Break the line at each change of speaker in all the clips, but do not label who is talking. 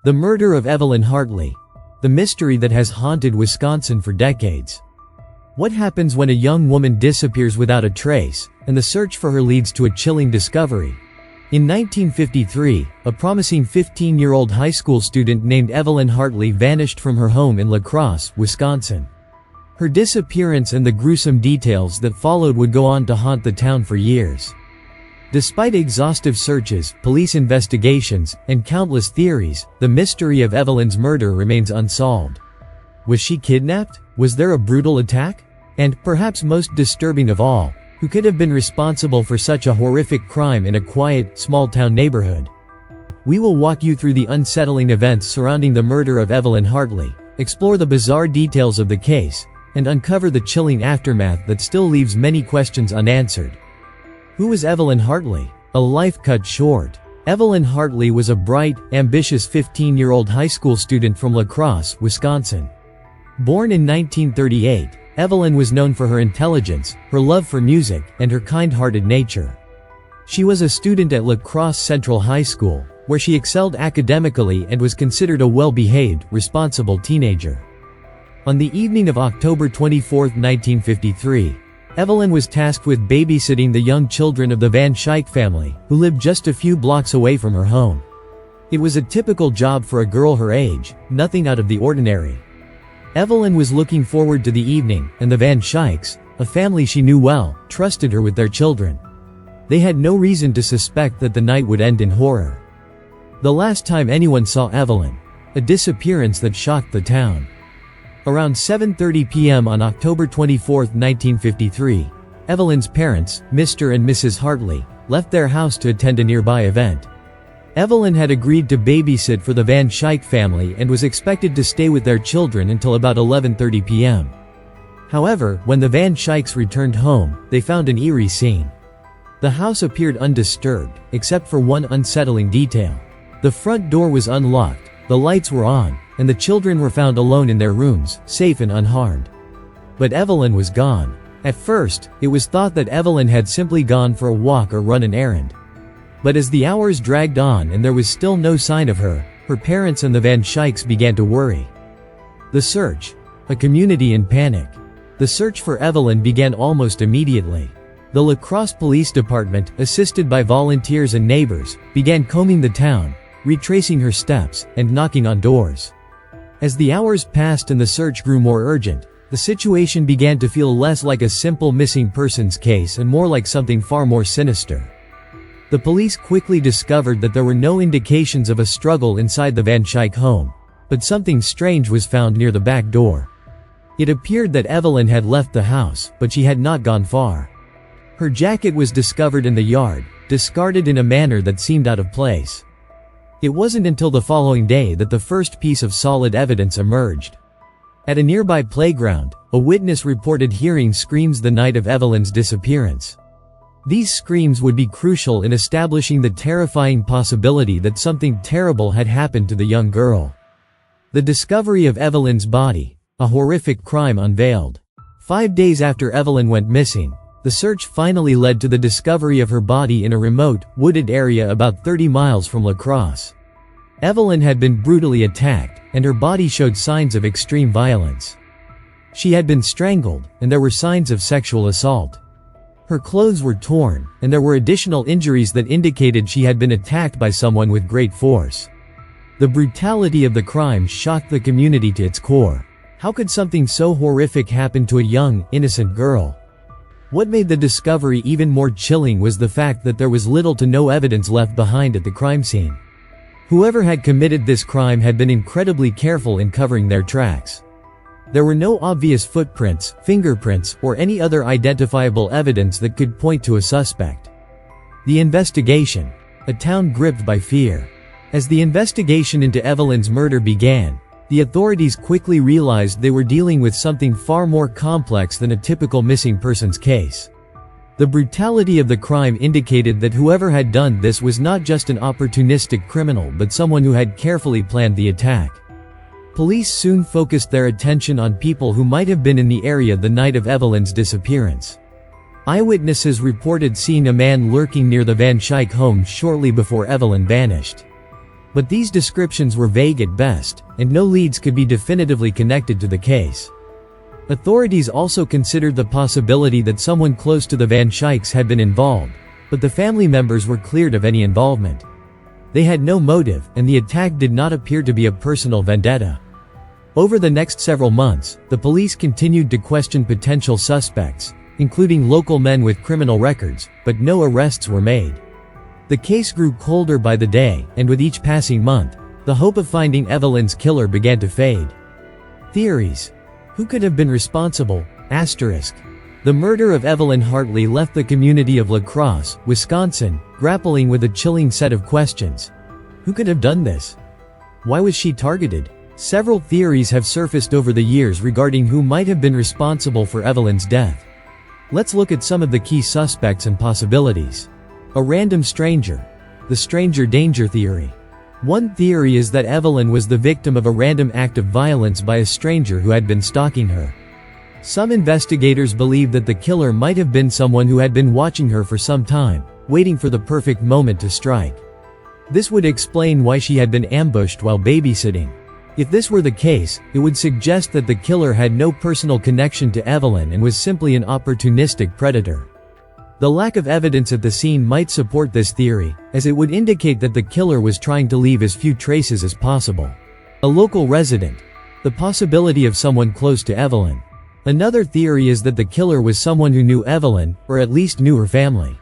The murder of Evelyn Hartley. The mystery that has haunted Wisconsin for decades. What happens when a young woman disappears without a trace, and the search for her leads to a chilling discovery? In 1953, a promising 15-year-old high school student named Evelyn Hartley vanished from her home in Crosse, Wisconsin. Her disappearance and the gruesome details that followed would go on to haunt the town for years. Despite exhaustive searches, police investigations, and countless theories, the mystery of Evelyn's murder remains unsolved. Was she kidnapped? Was there a brutal attack? And, perhaps most disturbing of all, who could have been responsible for such a horrific crime in a quiet, small-town neighborhood? We will walk you through the unsettling events surrounding the murder of Evelyn Hartley, explore the bizarre details of the case, and uncover the chilling aftermath that still leaves many questions unanswered. Who was Evelyn Hartley? A life cut short. Evelyn Hartley was a bright, ambitious 15-year-old high school student from Crosse, Wisconsin. Born in 1938, Evelyn was known for her intelligence, her love for music, and her kind-hearted nature. She was a student at Crosse Central High School, where she excelled academically and was considered a well-behaved, responsible teenager. On the evening of October 24, 1953, Evelyn was tasked with babysitting the young children of the Van Schaik family, who lived just a few blocks away from her home. It was a typical job for a girl her age, nothing out of the ordinary. Evelyn was looking forward to the evening, and the Van Schaiks, a family she knew well, trusted her with their children. They had no reason to suspect that the night would end in horror. The last time anyone saw Evelyn, a disappearance that shocked the town. Around 7:30 p.m. on October 24, 1953, Evelyn's parents, Mr. and Mrs. Hartley, left their house to attend a nearby event. Evelyn had agreed to babysit for the Van Schaik family and was expected to stay with their children until about 11:30 p.m. However, when the Van Schaiks returned home, they found an eerie scene. The house appeared undisturbed, except for one unsettling detail. The front door was unlocked, the lights were on, and the children were found alone in their rooms, safe and unharmed. But Evelyn was gone. At first, it was thought that Evelyn had simply gone for a walk or run an errand. But as the hours dragged on and there was still no sign of her, her parents and the Van Schaiks began to worry. The search. A community in panic. The search for Evelyn began almost immediately. The Crosse Police Department, assisted by volunteers and neighbors, began combing the town, retracing her steps, and knocking on doors. As the hours passed and the search grew more urgent, the situation began to feel less like a simple missing persons case and more like something far more sinister. The police quickly discovered that there were no indications of a struggle inside the Van Schaik home, but something strange was found near the back door. It appeared that Evelyn had left the house, but she had not gone far. Her jacket was discovered in the yard, discarded in a manner that seemed out of place. It wasn't until the following day that the first piece of solid evidence emerged. At a nearby playground, a witness reported hearing screams the night of Evelyn's disappearance. These screams would be crucial in establishing the terrifying possibility that something terrible had happened to the young girl. The discovery of Evelyn's body, a horrific crime unveiled. 5 days after Evelyn went missing, the search finally led to the discovery of her body in a remote, wooded area about 30 miles from Crosse. Evelyn had been brutally attacked, and her body showed signs of extreme violence. She had been strangled, and there were signs of sexual assault. Her clothes were torn, and there were additional injuries that indicated she had been attacked by someone with great force. The brutality of the crime shocked the community to its core. How could something so horrific happen to a young, innocent girl? What made the discovery even more chilling was the fact that there was little to no evidence left behind at the crime scene. Whoever had committed this crime had been incredibly careful in covering their tracks. There were no obvious footprints, fingerprints, or any other identifiable evidence that could point to a suspect. The investigation. A town gripped by fear. As the investigation into Evelyn's murder began, the authorities quickly realized they were dealing with something far more complex than a typical missing persons case. The brutality of the crime indicated that whoever had done this was not just an opportunistic criminal but someone who had carefully planned the attack. Police soon focused their attention on people who might have been in the area the night of Evelyn's disappearance. Eyewitnesses reported seeing a man lurking near the Van Schaik home shortly before Evelyn vanished. But these descriptions were vague at best, and no leads could be definitively connected to the case. Authorities also considered the possibility that someone close to the Van Schijks had been involved, but the family members were cleared of any involvement. They had no motive, and the attack did not appear to be a personal vendetta. Over the next several months, the police continued to question potential suspects, including local men with criminal records, but no arrests were made. The case grew colder by the day, and with each passing month, the hope of finding Evelyn's killer began to fade. Theories. Who could have been responsible? The murder of Evelyn Hartley left the community of La Crosse, Wisconsin, grappling with a chilling set of questions. Who could have done this? Why was she targeted? Several theories have surfaced over the years regarding who might have been responsible for Evelyn's death. Let's look at some of the key suspects and possibilities. A random stranger. The stranger danger theory. One theory is that Evelyn was the victim of a random act of violence by a stranger who had been stalking her. Some investigators believe that the killer might have been someone who had been watching her for some time, waiting for the perfect moment to strike. This would explain why she had been ambushed while babysitting. If this were the case, it would suggest that the killer had no personal connection to Evelyn and was simply an opportunistic predator. The lack of evidence at the scene might support this theory, as it would indicate that the killer was trying to leave as few traces as possible. A local resident. The possibility of someone close to Evelyn. Another theory is that the killer was someone who knew Evelyn, or at least knew her family.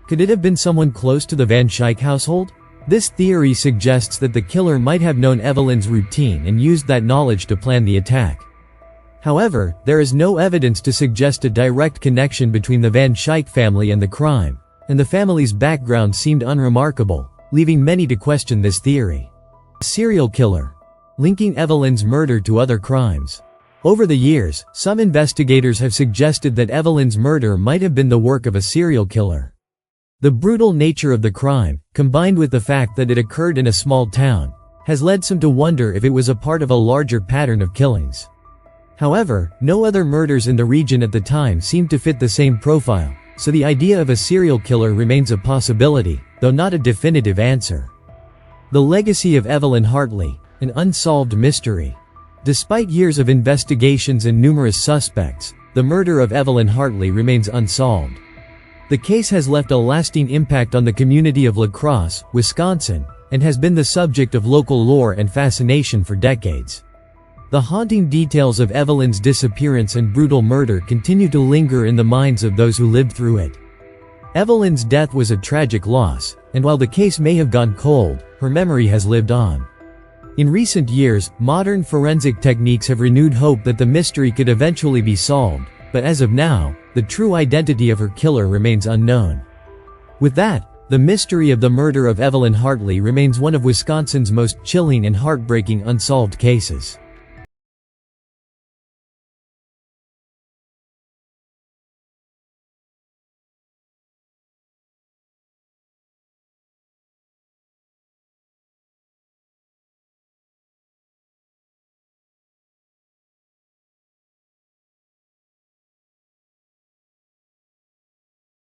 Could it have been someone close to the Van Schijk household? This theory suggests that the killer might have known Evelyn's routine and used that knowledge to plan the attack. However, there is no evidence to suggest a direct connection between the Van Schijk family and the crime, and the family's background seemed unremarkable, leaving many to question this theory. Serial killer. Linking Evelyn's murder to other crimes. Over the years, some investigators have suggested that Evelyn's murder might have been the work of a serial killer. The brutal nature of the crime, combined with the fact that it occurred in a small town, has led some to wonder if it was a part of a larger pattern of killings. However, no other murders in the region at the time seemed to fit the same profile, so the idea of a serial killer remains a possibility, though not a definitive answer. The legacy of Evelyn Hartley, an unsolved mystery. Despite years of investigations and numerous suspects, the murder of Evelyn Hartley remains unsolved. The case has left a lasting impact on the community of La Crosse, Wisconsin, and has been the subject of local lore and fascination for decades. The haunting details of Evelyn's disappearance and brutal murder continue to linger in the minds of those who lived through it. Evelyn's death was a tragic loss, and while the case may have gone cold, her memory has lived on. In recent years, modern forensic techniques have renewed hope that the mystery could eventually be solved, but as of now, the true identity of her killer remains unknown. With that, the mystery of the murder of Evelyn Hartley remains one of Wisconsin's most chilling and heartbreaking unsolved cases.